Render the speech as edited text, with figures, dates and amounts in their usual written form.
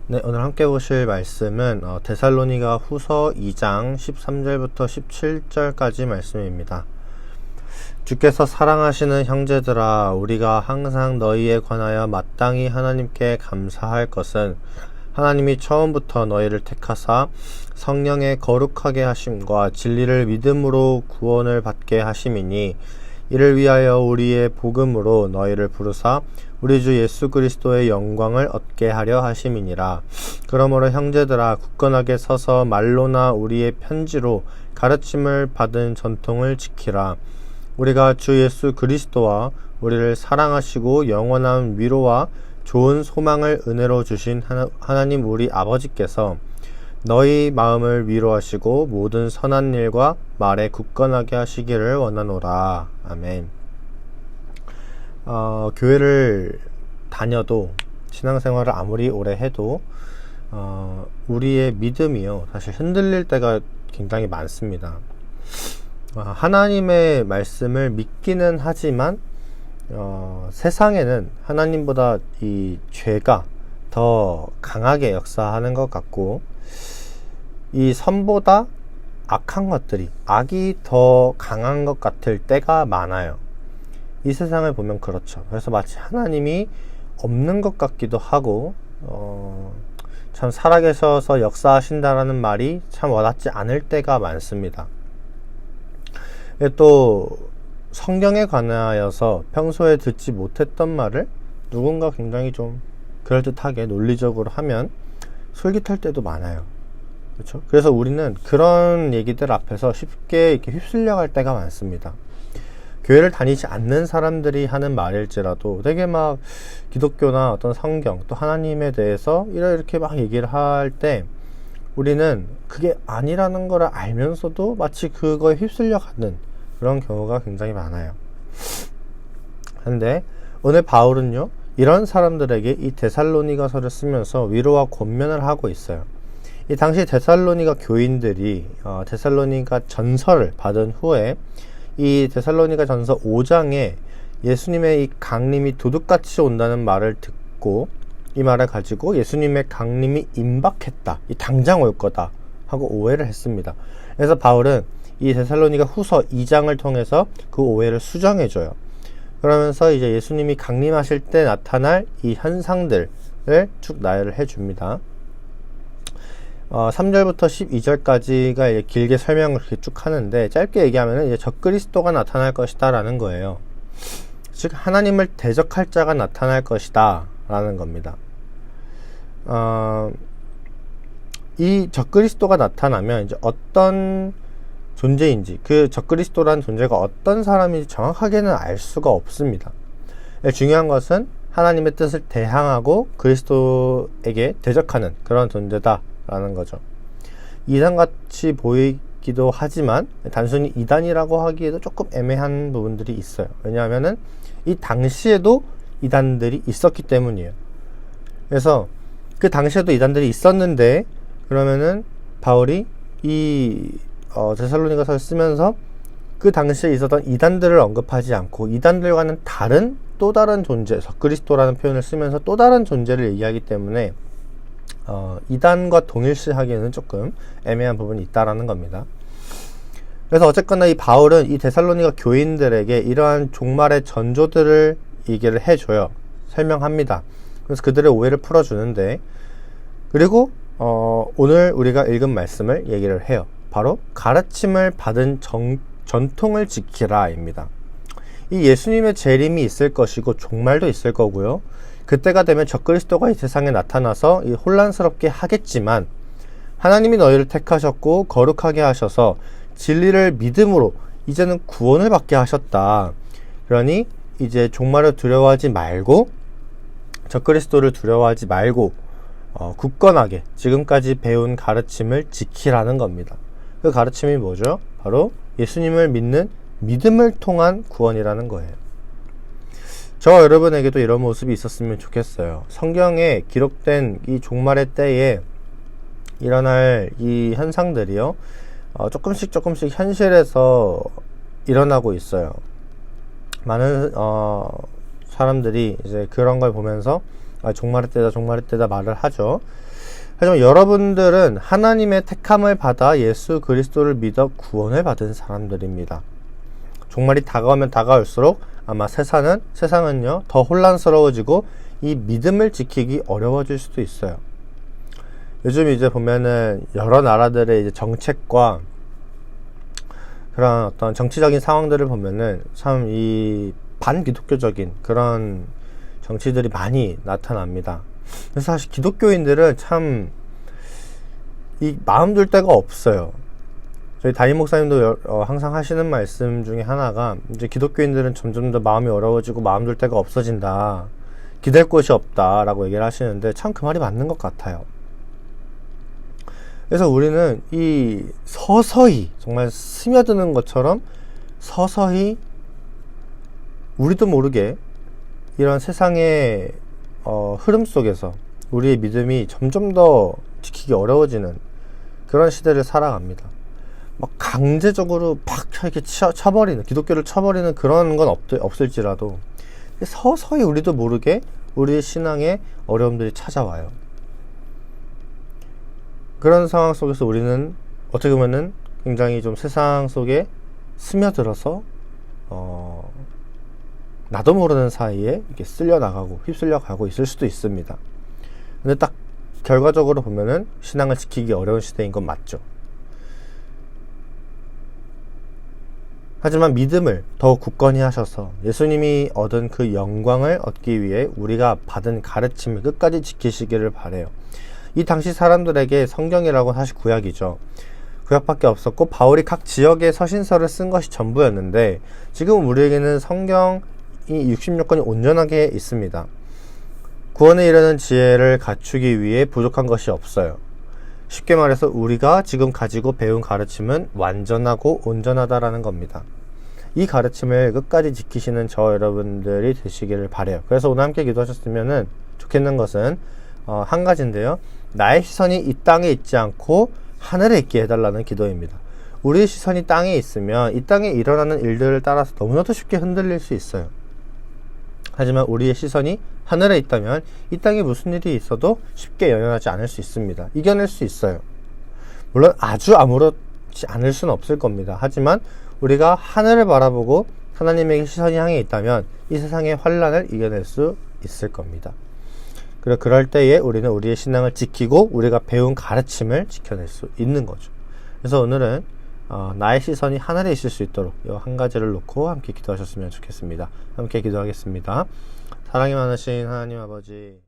네, 오늘 함께 보실 말씀은 데살로니가 후서 2장 13절부터 17절까지 말씀입니다. 주께서 사랑하시는 형제들아, 우리가 항상 너희에 관하여 마땅히 하나님께 감사할 것은 하나님이 처음부터 너희를 택하사 성령의 거룩하게 하심과 진리를 믿음으로 구원을 받게 하심이니, 이를 위하여 우리의 복음으로 너희를 부르사 우리 주 예수 그리스도의 영광을 얻게 하려 하심이니라. 그러므로 형제들아, 굳건하게 서서 말로나 우리의 편지로 가르침을 받은 전통을 지키라. 우리가 주 예수 그리스도와 우리를 사랑하시고 영원한 위로와 좋은 소망을 은혜로 주신 하나님 우리 아버지께서 너희 마음을 위로하시고 모든 선한 일과 말에 굳건하게 하시기를 원하노라. 아멘. 교회를 다녀도, 신앙생활을 아무리 오래 해도 우리의 믿음이요, 사실 흔들릴 때가 굉장히 많습니다. 하나님의 말씀을 믿기는 하지만 세상에는 하나님보다 이 죄가 더 강하게 역사하는 것 같고, 이 선보다 악한 것들이, 악이 더 강한 것 같을 때가 많아요. 이 세상을 보면 그렇죠. 그래서 마치 하나님이 없는 것 같기도 하고, 참 살아계셔서 역사하신다라는 말이 참 와닿지 않을 때가 많습니다. 또 성경에 관하여서 평소에 듣지 못했던 말을 누군가 굉장히 좀 그럴듯하게 논리적으로 하면 솔깃할 때도 많아요. 그렇죠? 그래서 우리는 그런 얘기들 앞에서 쉽게 이렇게 휩쓸려 갈 때가 많습니다. 교회를 다니지 않는 사람들이 하는 말일지라도 되게 막 기독교나 어떤 성경, 또 하나님에 대해서 이렇게 막 얘기를 할 때 우리는 그게 아니라는 걸 알면서도 마치 그거에 휩쓸려 가는 그런 경우가 굉장히 많아요. 근데 오늘 바울은요, 이런 사람들에게 이 데살로니가서를 쓰면서 위로와 권면을 하고 있어요. 이 당시 데살로니가 교인들이 데살로니가 전서를 받은 후에 이 데살로니가 전서 5장에 예수님의 이 강림이 도둑같이 온다는 말을 듣고, 이 말을 가지고 예수님의 강림이 임박했다, 이 당장 올 거다 하고 오해를 했습니다. 그래서 바울은 이 데살로니가 후서 2장을 통해서 그 오해를 수정해줘요. 그러면서 이제 예수님이 강림하실 때 나타날 이 현상들을 쭉 나열을 해줍니다. 3절부터 12절까지가 길게 설명을 이렇게 쭉 하는데, 짧게 얘기하면 이제 적그리스도가 나타날 것이다 라는 거예요. 즉 하나님을 대적할 자가 나타날 것이다 라는 겁니다. 이 적그리스도가 나타나면 이제 어떤 존재인지, 그 적그리스도라는 존재가 어떤 사람인지 정확하게는 알 수가 없습니다. 중요한 것은 하나님의 뜻을 대항하고 그리스도에게 대적하는 그런 존재다 라는 거죠. 이단같이 보이기도 하지만 단순히 이단이라고 하기에도 조금 애매한 부분들이 있어요. 왜냐하면은 이 당시에도 이단들이 있었기 때문이에요. 그래서 그 당시에도 이단들이 있었는데, 그러면은 바울이 이 데살로니가서를 쓰면서 그 당시에 있었던 이단들을 언급하지 않고 이단들과는 다른 또 다른 존재, 적그리스도라는 표현을 쓰면서 또 다른 존재를 얘기하기 때문에 이단과 동일시하기에는 조금 애매한 부분이 있다라는 겁니다. 그래서 어쨌거나 이 바울은 이 데살로니가 교인들에게 이러한 종말의 전조들을 얘기를 해줘요. 설명합니다. 그래서 그들의 오해를 풀어주는데, 그리고 오늘 우리가 읽은 말씀을 얘기를 해요. 바로 가르침을 받은 전통을 지키라 입니다. 이 예수님의 재림이 있을 것이고 종말도 있을 거고요. 그때가 되면 적그리스도가 이 세상에 나타나서 혼란스럽게 하겠지만, 하나님이 너희를 택하셨고 거룩하게 하셔서 진리를 믿음으로 이제는 구원을 받게 하셨다. 그러니 이제 종말을 두려워하지 말고, 적그리스도를 두려워하지 말고 굳건하게 지금까지 배운 가르침을 지키라는 겁니다. 그 가르침이 뭐죠? 바로 예수님을 믿는 믿음을 통한 구원이라는 거예요. 저와 여러분에게도 이런 모습이 있었으면 좋겠어요. 성경에 기록된 이 종말의 때에 일어날 이 현상들이요, 조금씩 현실에서 일어나고 있어요. 많은 사람들이 이제 그런 걸 보면서 종말의 때다 말을 하죠. 하지만 여러분들은 하나님의 택함을 받아 예수 그리스도를 믿어 구원을 받은 사람들입니다. 종말이 다가오면 다가올수록 아마 세상은요 더 혼란스러워지고 이 믿음을 지키기 어려워질 수도 있어요. 요즘 이제 보면은 여러 나라들의 이제 정책과 그런 어떤 정치적인 상황들을 보면은 참 이 반기독교적인 그런 정치들이 많이 나타납니다. 그래서 사실 기독교인들은 참 이 마음 둘 데가 없어요. 저희 담임 목사님도 항상 하시는 말씀 중에 하나가 이제 기독교인들은 점점 더 마음이 어려워지고 마음 둘 데가 없어진다. 기댈 곳이 없다 라고 얘기를 하시는데 참 그 말이 맞는 것 같아요. 그래서 우리는 이 서서히 정말 스며드는 것처럼 서서히 우리도 모르게 이런 세상의 흐름 속에서 우리의 믿음이 점점 더 지키기 어려워지는 그런 시대를 살아갑니다. 막 강제적으로 팍 이렇게 쳐버리는, 기독교를 쳐버리는 그런 건 없을지라도 서서히 우리도 모르게 우리의 신앙에 어려움들이 찾아와요. 그런 상황 속에서 우리는 어떻게 보면은 굉장히 좀 세상 속에 스며들어서 나도 모르는 사이에 이렇게 쓸려나가고 휩쓸려가고 있을 수도 있습니다. 근데 딱 결과적으로 보면은 신앙을 지키기 어려운 시대인 건 맞죠. 하지만 믿음을 더욱 굳건히 하셔서 예수님이 얻은 그 영광을 얻기 위해 우리가 받은 가르침을 끝까지 지키시기를 바라요. 이 당시 사람들에게 성경이라고 사실 구약이죠. 구약밖에 없었고 바울이 각 지역의 서신서를 쓴 것이 전부였는데 지금 우리에게는 성경이 66권이 온전하게 있습니다. 구원에 이르는 지혜를 갖추기 위해 부족한 것이 없어요. 쉽게 말해서 우리가 지금 가지고 배운 가르침은 완전하고 온전하다라는 겁니다. 이 가르침을 끝까지 지키시는 저 여러분들이 되시기를 바라요. 그래서 오늘 함께 기도하셨으면 좋겠는 것은 한 가지인데요. 나의 시선이 이 땅에 있지 않고 하늘에 있게 해달라는 기도입니다. 우리의 시선이 땅에 있으면 이 땅에 일어나는 일들을 따라서 너무나도 쉽게 흔들릴 수 있어요. 하지만 우리의 시선이 하늘에 있다면 이 땅에 무슨 일이 있어도 쉽게 연연하지 않을 수 있습니다. 이겨낼 수 있어요. 물론 아주 아무렇지 않을 수는 없을 겁니다. 하지만 우리가 하늘을 바라보고 하나님에게 시선이 향해 있다면 이 세상의 환란을 이겨낼 수 있을 겁니다. 그리고 그럴 때에 우리는 우리의 신앙을 지키고 우리가 배운 가르침을 지켜낼 수 있는 거죠. 그래서 오늘은 나의 시선이 하늘에 있을 수 있도록 이 한 가지를 놓고 함께 기도하셨으면 좋겠습니다. 함께 기도하겠습니다. 사랑이 많으신 하나님 아버지,